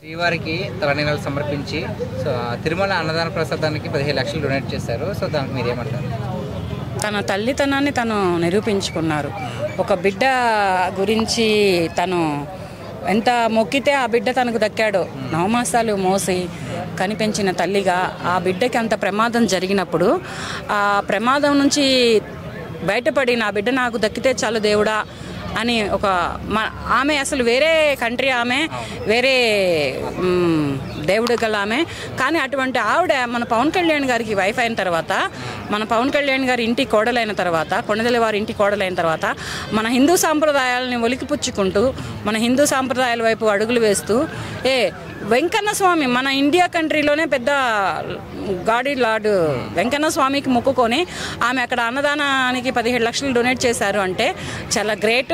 శ్రీవారికి తలనీలాలు సమర్పించి తిరుమల అన్నదాన ప్రసాదానికి 15 లక్షలు డొనేట్ చేశారు. సో దానికి మీరేమంటారు? తన తల్లితనాన్ని తను నిరూపించుకున్నారు. ఒక బిడ్డ గురించి తను ఎంత మొక్కితే ఆ బిడ్డ తనకు దక్కాడో, 9 మాసాలు మోసి కనిపెంచిన తల్లిగా ఆ బిడ్డకి అంత ప్రమాదం జరిగినప్పుడు ఆ ప్రమాదం నుంచి బయటపడి నా బిడ్డ నాకు దక్కితే చాలు దేవుడా అని ఒక ఆమె అసలు వేరే కంట్రీ, ఆమె వేరే దేవుడు గల ఆమె. కానీ అటువంటి ఆవిడ మన పవన్ కళ్యాణ్ గారికి వైఫ్ అయిన తర్వాత, మన పవన్ కళ్యాణ్ గారి ఇంటి కోడలైన తర్వాత, కొణిదెల వారి ఇంటి కోడలైన తర్వాత మన హిందూ సాంప్రదాయాలని ఒలికిపుచ్చుకుంటూ మన హిందూ సాంప్రదాయాల వైపు అడుగులు వేస్తూ వెంకన్న స్వామి మన ఇండియా కంట్రీలోనే పెద్ద గాడి లార్డ్ వెంకన్న స్వామికి మొక్కుకొని ఆమె అక్కడ అన్నదానానికి 17 లక్షలు డొనేట్ చేశారు అంటే చాలా గ్రేట్.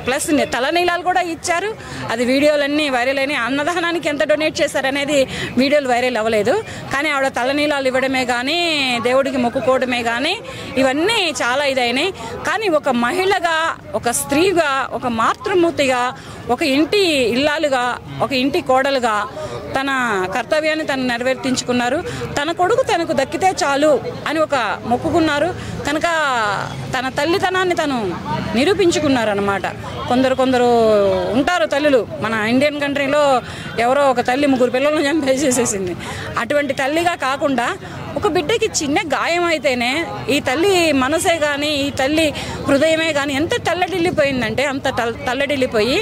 ప్లస్ తలనీలాలు కూడా ఇచ్చారు. అది వీడియోలన్నీ వైరల్ అయినాయి. అన్నదానానికి ఎంత డొనేట్ చేశారనేది వీడియోలు వైరల్ అవ్వలేదు. కానీ ఆవిడ తలనీలాలు ఇవ్వడమే కానీ, దేవుడికి మొక్కుకోవడమే కానీ ఇవన్నీ చాలా ఇదైనాయి. కానీ ఒక మహిళగా, ఒక స్త్రీగా, ఒక మాతృమూర్తిగా, ఒక ఇంటి ఇల్లాలుగా, ఒక ఇంటి కోడలుగా తన కర్తవ్యాన్ని తను నెరవేర్తించుకున్నారు. తన కొడుకు తనకు దక్కితే చాలు అని ఒక మొక్కుకున్నారు కనుక తన తల్లితనాన్ని తను నిరూపించుకున్నారు అన్నమాట. కొందరు ఉంటారు తల్లులు. మన ఇండియన్ కంట్రీలో ఎవరో ఒక తల్లి 3 పిల్లలను చంపేసేసింది. అటువంటి తల్లిగా కాకుండా ఒక బిడ్డకి చిన్న గాయం అయితేనే ఈ తల్లి మనసే కానీ, ఈ తల్లి హృదయమే కానీ ఎంత తల్లడిల్లిపోయిందంటే అంత తల్లడిల్లిపోయి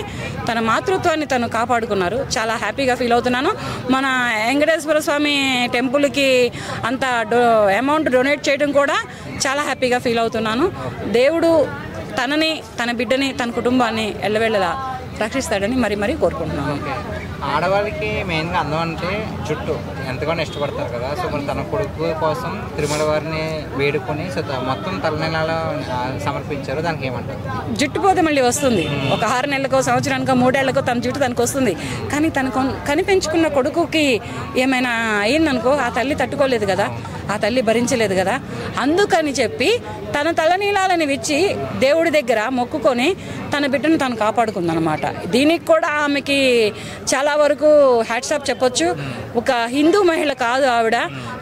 తన మాతృత్వాన్ని తను కాపాడుకున్నారు. చాలా హ్యాపీగా ఫీల్ అవుతున్నాను. మన వెంకటేశ్వర స్వామి టెంపుల్కి అంత అమౌంట్ డొనేట్ చేయడం కూడా చాలా హ్యాపీగా ఫీల్ అవుతున్నాను. దేవుడు తనని, తన బిడ్డని, తన కుటుంబాన్ని ఎల్లవేళలా రక్షిస్తాడని మరీ కోరుకుంటున్నాను. ఆడవాళ్ళకి మెయిన్గా అందం అంటే జుట్టు ఎంతగానో ఇష్టపడతారు కదా. సో మరి తన కొడుకు కోసం తిరుమల వారిని వేడుకొని మొత్తం తలనీలాలు సమర్పించారు. దానికి ఏమంటారు? జుట్టు పోతే మళ్ళీ వస్తుంది. ఒక 6 నెలలకో, సంవత్సరానికో, 3 ఏళ్లకో తన జుట్టు తనకు వస్తుంది. కానీ తనకు కనిపెంచుకున్న కొడుకుకి ఏమైనా అయిందనుకో ఆ తల్లి తట్టుకోలేదు కదా, ఆ తల్లి భరించలేదు కదా. అందుకని చెప్పి తన తలనీలాలని విచ్చి దేవుడి దగ్గర మొక్కుకొని తన బిడ్డను తను కాపాడుకుందనమాట. దీనికి కూడా ఆమెకి చాలా వరకు హ్యాట్సాప్ చెప్పొచ్చు. ఒక హిందూ మహిళ కాదు ఆవిడ,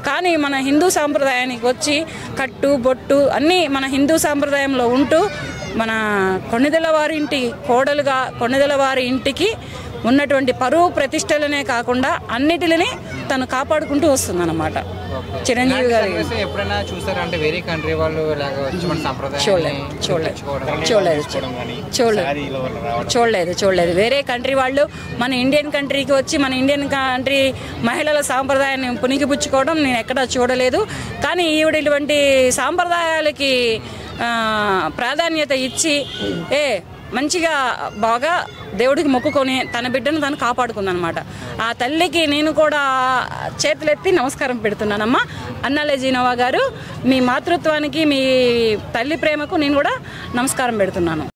కానీ మన హిందూ సాంప్రదాయానికి వచ్చి కట్టు బొట్టు అన్నీ మన హిందూ సాంప్రదాయంలో ఉంటూ మన కొణిదెల వారి ఇంటి కోడలుగా, కొణిదెల వారి ఇంటికి ఉన్నటువంటి పరువు ప్రతిష్టలనే కాకుండా అన్నిటిని తను కాపాడుకుంటూ వస్తుందన్నమాట. చిరంజీవి గారు ఎప్పుడైనా చూసారంటే వేరే కంట్రీ వాళ్ళు చూడలేదు. వేరే కంట్రీ వాళ్ళు మన ఇండియన్ కంట్రీకి వచ్చి మన ఇండియన్ కంట్రీ మహిళల సాంప్రదాయాన్ని పుణికిపుచ్చుకోవడం నేను ఎక్కడా చూడలేదు. కానీ ఈవిడ ఇటువంటి సాంప్రదాయాలకి ప్రాధాన్యత ఇచ్చి మంచిగా బాగా దేవుడికి మొక్కుకొని తన బిడ్డను తను కాపాడుకుందనమాట. ఆ తల్లికి నేను కూడా చేతులెత్తి నమస్కారం పెడుతున్నానమ్మా. అన్నాలే జీనోవా గారు, మీ మాతృత్వానికి, మీ తల్లి ప్రేమకు నేను కూడా నమస్కారం పెడుతున్నాను.